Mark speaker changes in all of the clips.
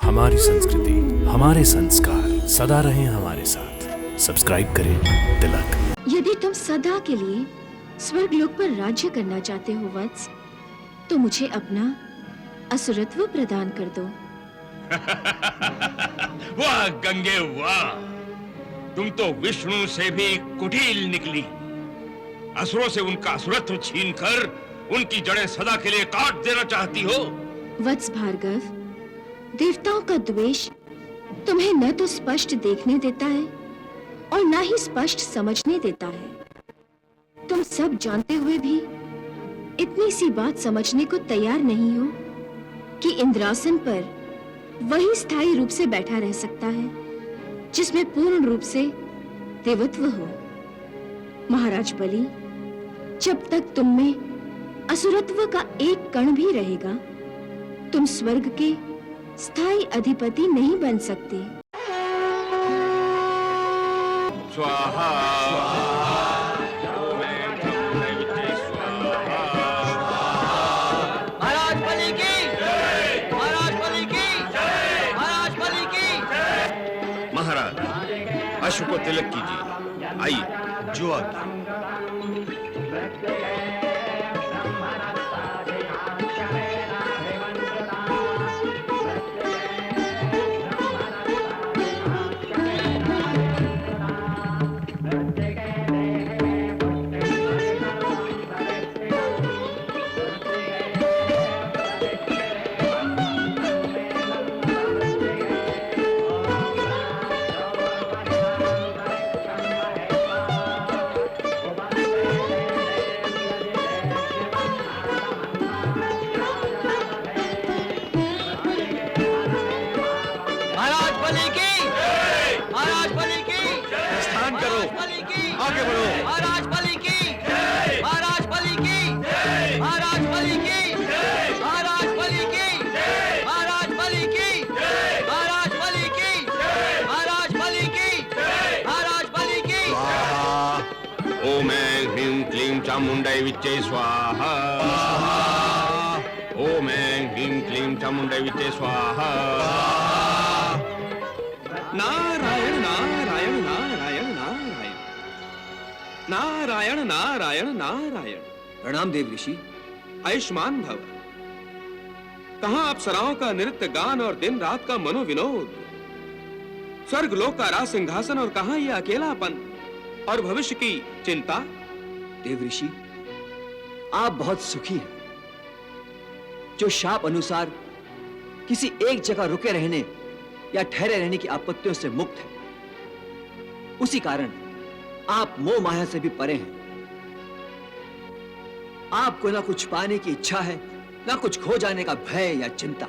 Speaker 1: हमारी संस्कृति, हमारे संस्कार सदा रहें हमारे साथ। सब्सक्राइब करें तिलक।
Speaker 2: यदि तुम सदा के लिए स्वर्गलोक पर राज्य करना चाहते हो वत्स, तो मुझे अपना असुरत्व प्रदान कर दो।
Speaker 3: वाह गंगे वाह, तुम तो विष्णु से भी कुटिल निकली। असुरों से उनका असुरत्व छीनकर उनकी जड़ें सदा के लिए काट देना चाहती हो।
Speaker 2: वत्स भार्गव, देवताओं का द्वेष तुम्हें न तो स्पष्ट देखने देता है और न ही स्पष्ट समझने देता है। तुम सब जानते हुए भी इतनी सी बात समझने को तैयार नहीं हो कि इंद्रासन पर वही स्थायी रूप से बैठा रह सकता है जिसमें पूर्ण रूप से देवत्व हो। महाराज बलि, जब तक तुम में असुरत्व का एक कण भी रहेगा, तुम स्वर्ग के स्थायी अधिपति नहीं बन सकते।
Speaker 3: स्वाहा
Speaker 4: महाराज बलि की जय, महाराज बलि की जय, महाराज बलि की जय।
Speaker 3: महाराज, अश्व को तिलक कीजिए। आइए, जो आज्ञा। आगे बढ़ो।
Speaker 4: महाराज बलि की जय, महाराज बलि की जय, महाराज बलि की जय, महाराज बलि की जय, महाराज बलि की जय, महाराज बलि की जय, महाराज बलि की जय, महाराज बलि की
Speaker 3: स्वाहा। ओम ऐं ह्रीं क्लीं चामुंडाय विच्चे स्वाहा। ओम ऐं ह्रीं क्लीं चामुंडाय विच्चे स्वाहा।
Speaker 5: नारायण नारायण नारायण नारायण नारायण नारायण नारायण।
Speaker 4: प्रणाम देव ऋषि।
Speaker 5: आयुष्मान भव। कहां अप्सराओं का नृत्य गान और दिन रात का मनोविनोद, स्वर्ग लोक का राज सिंहासन और कहां ये अकेलापन और भविष्य की चिंता।
Speaker 4: देव ऋषि, आप बहुत सुखी हैं, जो शाप अनुसार किसी एक जगह रुके रहने या ठहरे रहने की आपत्तियों से मुक्त है। उसी कारण आप मोह माया से भी परे हैं। आपको ना कुछ पाने की इच्छा है, ना कुछ खो जाने का भय या चिंता।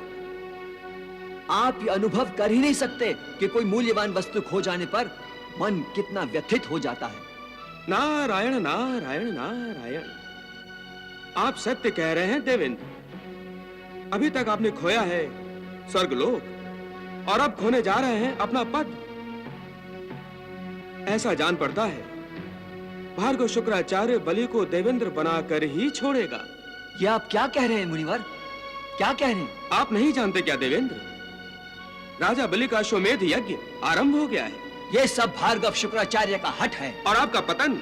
Speaker 4: आप ये अनुभव कर ही नहीं सकते कि कोई मूल्यवान वस्तु खो जाने पर मन कितना व्यथित हो जाता है।
Speaker 5: नारायण नारायण नारायण। आप सत्य कह रहे हैं देवेंद्र। अभी तक आपने खोया है स्वर्गलोक और अब खोने जा रहे हैं अपना पद। ऐसा जान पड़ता है भार्गव शुक्राचार्य बलि को देवेंद्र बनाकर ही छोड़ेगा।
Speaker 4: ये आप क्या कह रहे हैं मुनिवर? क्या कह रहे हैं?
Speaker 5: आप नहीं जानते क्या देवेंद्र? राजा बलि का अश्वमेध यज्ञ आरंभ हो गया है।
Speaker 4: ये सब भार्गव शुक्राचार्य का हठ है।
Speaker 5: और आपका पतन।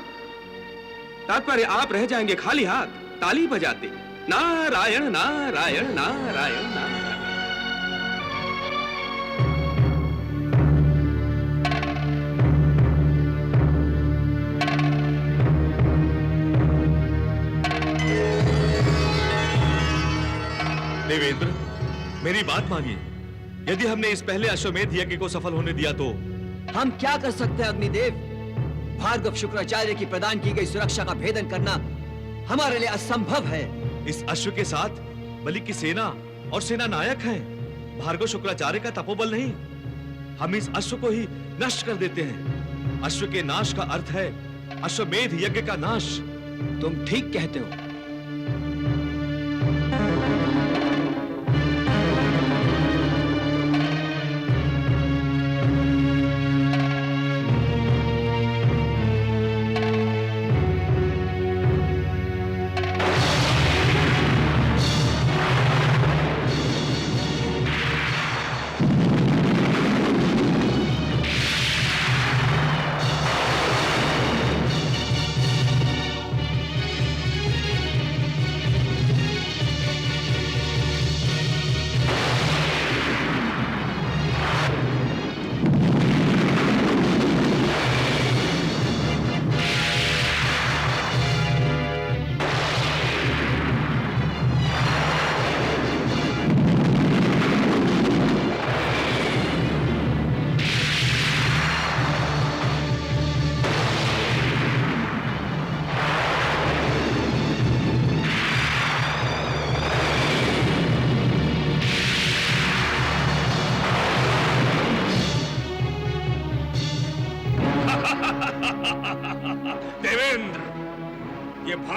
Speaker 5: तात्पर्य आप रह जाएंगे खाली हाथ ताली बजाते। नारायण नारायण नारायण नारायण।
Speaker 6: देवेंद्र, मेरी बात मानिए। यदि हमने इस पहले अश्वमेध यज्ञ को सफल होने दिया तो
Speaker 4: हम क्या कर सकते हैं अग्निदेव? भार्गव शुक्राचार्य की प्रदान की गई सुरक्षा का भेदन करना हमारे लिए असंभव है।
Speaker 6: इस अश्व के साथ बलि की सेना और सेना नायक हैं। भार्गव शुक्राचार्य का तपोबल नहीं। हम इस अश्व को ही नष्ट कर देते हैं। अश्व के नाश का अर्थ है अश्वमेध यज्ञ का नाश।
Speaker 4: तुम ठीक कहते हो।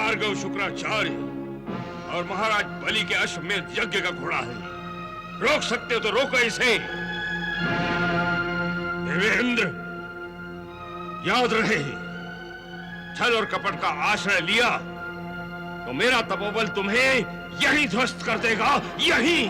Speaker 3: भार्गव शुक्राचार्य और महाराज बलि के अश्वमेध यज्ञ का घोड़ा है। रोक सकते हो तो रोको इसे। देवेंद्र, याद रहे, छल और कपट का आश्रय लिया तो मेरा तपोबल तुम्हें यहीं ध्वस्त कर देगा, यहीं।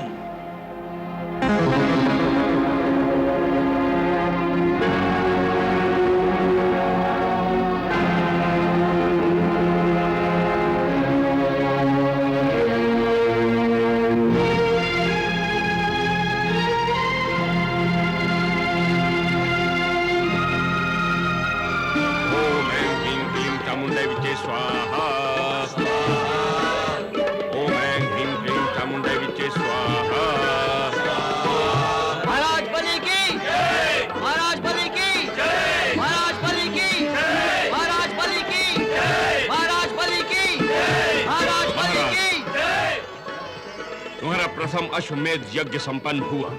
Speaker 3: प्रथम अश्वमेध यज्ञ संपन्न हुआ।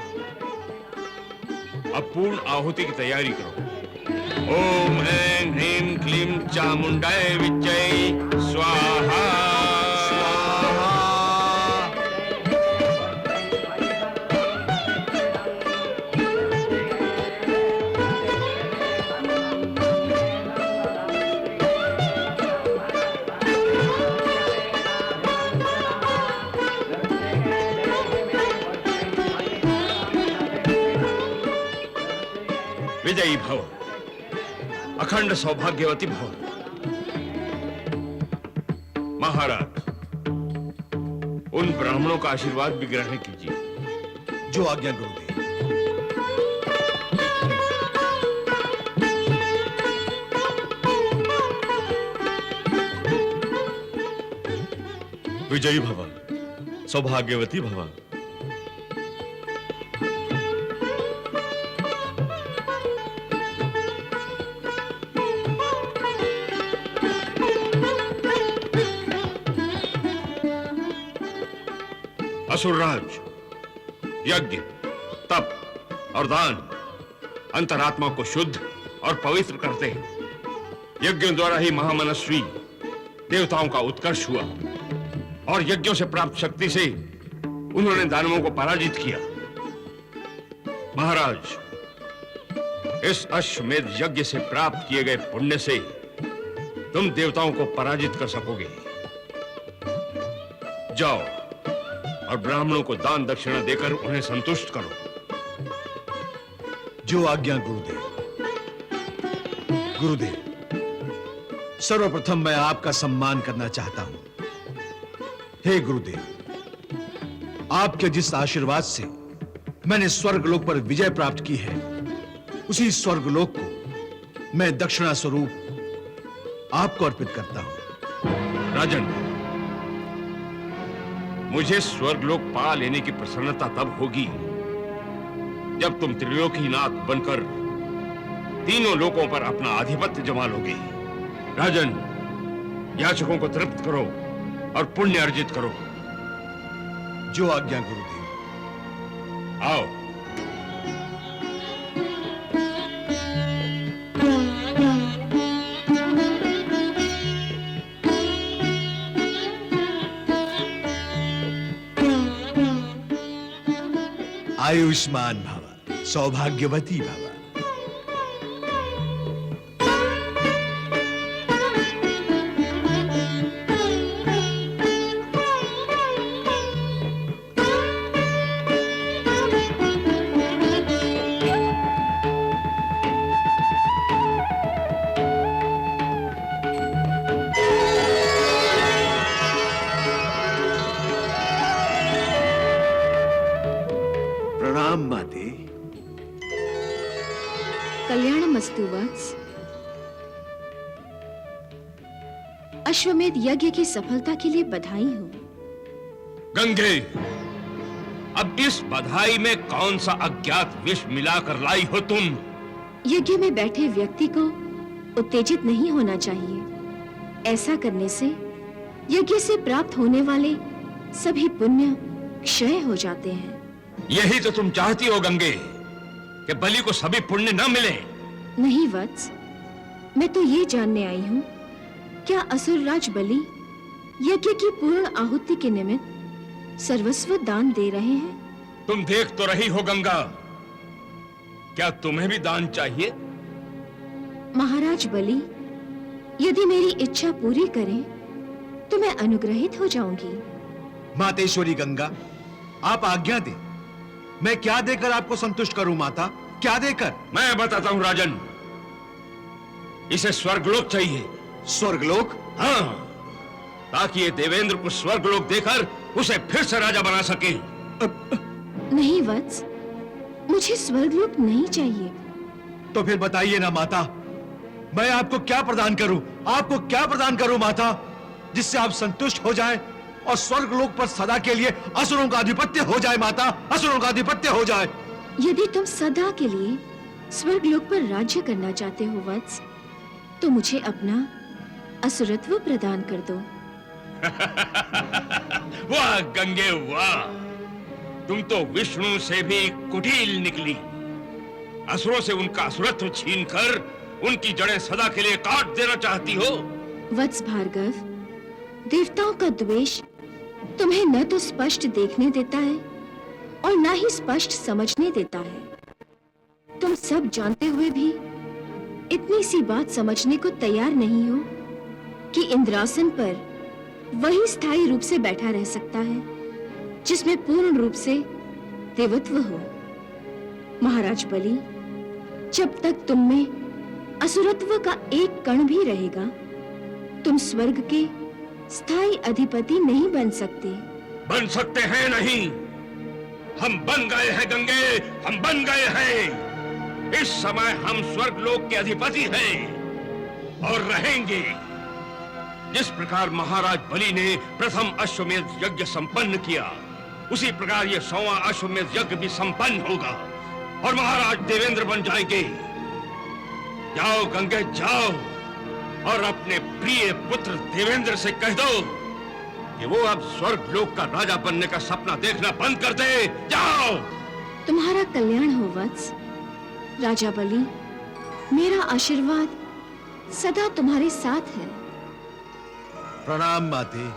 Speaker 3: अब पूर्ण आहुति की तैयारी करो। ओम ऐं ह्रीं क्लीं चामुंडाय विच्चै स्वाहा। विजयी भव, अखंड सौभाग्यवती भव। महाराज, उन ब्राह्मणों का आशीर्वाद भी ग्रहण कीजिए।
Speaker 6: जो आज्ञा गुरुदेव। विजयी भव, सौभाग्यवती भव।
Speaker 3: असुरराज, यज्ञ, तप और दान अंतरात्मा को शुद्ध और पवित्र करते हैं। यज्ञों द्वारा ही महामनस्वी देवताओं का उत्कर्ष हुआ और यज्ञों से प्राप्त शक्ति से उन्होंने दानवों को पराजित किया। महाराज, इस अश्वमेध यज्ञ से प्राप्त किए गए पुण्य से तुम देवताओं को पराजित कर सकोगे। जाओ और ब्राह्मणों को दान दक्षिणा देकर उन्हें संतुष्ट करो।
Speaker 7: जो आज्ञा गुरुदेव। गुरुदेव, सर्वप्रथम मैं आपका सम्मान करना चाहता हूं। हे गुरुदेव, आपके जिस आशीर्वाद से मैंने स्वर्गलोक पर विजय प्राप्त की है, उसी स्वर्गलोक को मैं दक्षिणा स्वरूप आपको अर्पित करता हूं।
Speaker 3: राजन, मुझे स्वर्गलोक पा लेने की प्रसन्नता तब होगी जब तुम त्रिलोकीनाथ बनकर तीनों लोकों पर अपना आधिपत्य जमा लोगे। राजन, याचकों को तृप्त करो और पुण्य अर्जित करो।
Speaker 7: जो आज्ञा गुरुदेव।
Speaker 3: आओ।
Speaker 7: आयुष्मान भव, सौभाग्यवती भव। प्रणाम माते।
Speaker 2: कल्याणमस्तु वत्स। अश्वमेध यज्ञ की सफलता के लिए बधाई हो।
Speaker 3: गंगे, अब इस बधाई में कौन सा अज्ञात विष मिलाकर लाई हो तुम?
Speaker 2: यज्ञ में बैठे व्यक्ति को उत्तेजित नहीं होना चाहिए। ऐसा करने से यज्ञ से प्राप्त होने वाले सभी पुण्य क्षय हो जाते हैं।
Speaker 3: यही तो तुम चाहती हो गंगे, कि बलि को सभी पुण्य न मिले।
Speaker 2: नहीं वत्स, मैं तो ये जानने आई हूँ, क्या असुरराज बलि यज्ञ की पूर्ण आहुति के निमित्त सर्वस्व दान दे रहे हैं।
Speaker 3: तुम देख तो रही हो गंगा, क्या तुम्हें भी दान चाहिए?
Speaker 2: महाराज बलि, यदि मेरी इच्छा पूरी करें तो मैं अनुग्रहित हो जाऊंगी।
Speaker 7: मातेश्वरी गंगा, आप आज्ञा दें। मैं क्या देकर आपको संतुष्ट करूं माता, क्या देकर?
Speaker 3: मैं बताता हूं राजन, इसे स्वर्गलोक चाहिए।
Speaker 7: स्वर्गलोक?
Speaker 3: हाँ, ताकि ये देवेंद्र को स्वर्गलोक देकर उसे फिर से राजा बना सके।
Speaker 2: नहीं वत्स, मुझे स्वर्गलोक नहीं चाहिए।
Speaker 7: तो फिर बताइए ना माता, मैं आपको क्या प्रदान करूं? आपको क्या प्रदान करूं माता, जिससे आप संतुष्ट हो जाएं और स्वर्गलोक पर सदा के लिए असुरों का आधिपत्य हो जाए माता, असुरों का आधिपत्य हो जाए।
Speaker 2: यदि तुम सदा के लिए स्वर्गलोक पर राज्य करना चाहते हो वत्स, तो मुझे अपना असुरत्व प्रदान कर दो।
Speaker 3: वाह गंगे वाह, तुम तो विष्णु से भी कुटिल निकली। असुरों से उनका असुरत्व छीनकर उनकी जड़ें सदा के लिए काट देना चाहती हो।
Speaker 2: वत्स भार्गव, देवताओं का द्वेष तुम्हें न तो स्पष्ट देखने देता है और न ही स्पष्ट समझने देता है। तुम सब जानते हुए भी इतनी सी बात समझने को तैयार नहीं हो कि इंद्रासन पर वही स्थायी रूप से बैठा रह सकता है जिसमें पूर्ण रूप से देवत्व हो। महाराज बलि, जब तक तुम में असुरत्व का एक कण भी रहेगा, तुम स्वर्ग के स्थायी अधिपति नहीं बन सकते।
Speaker 3: बन सकते हैं नहीं, हम बन गए हैं गंगे, हम बन गए हैं। इस समय हम स्वर्गलोक के अधिपति हैं और रहेंगे। जिस प्रकार महाराज बलि ने प्रथम अश्वमेध यज्ञ संपन्न किया, उसी प्रकार ये 100वां अश्वमेध यज्ञ भी संपन्न होगा और महाराज देवेंद्र बन जाएंगे। जाओ गंगे जाओ और अपने प्रिय पुत्र देवेंद्र से कह दो कि वो अब स्वर्गलोक का राजा बनने का सपना देखना बंद कर दे। जाओ।
Speaker 2: तुम्हारा कल्याण हो वत्स। राजा बलि, मेरा आशीर्वाद सदा तुम्हारे साथ है।
Speaker 7: प्रणाम माते।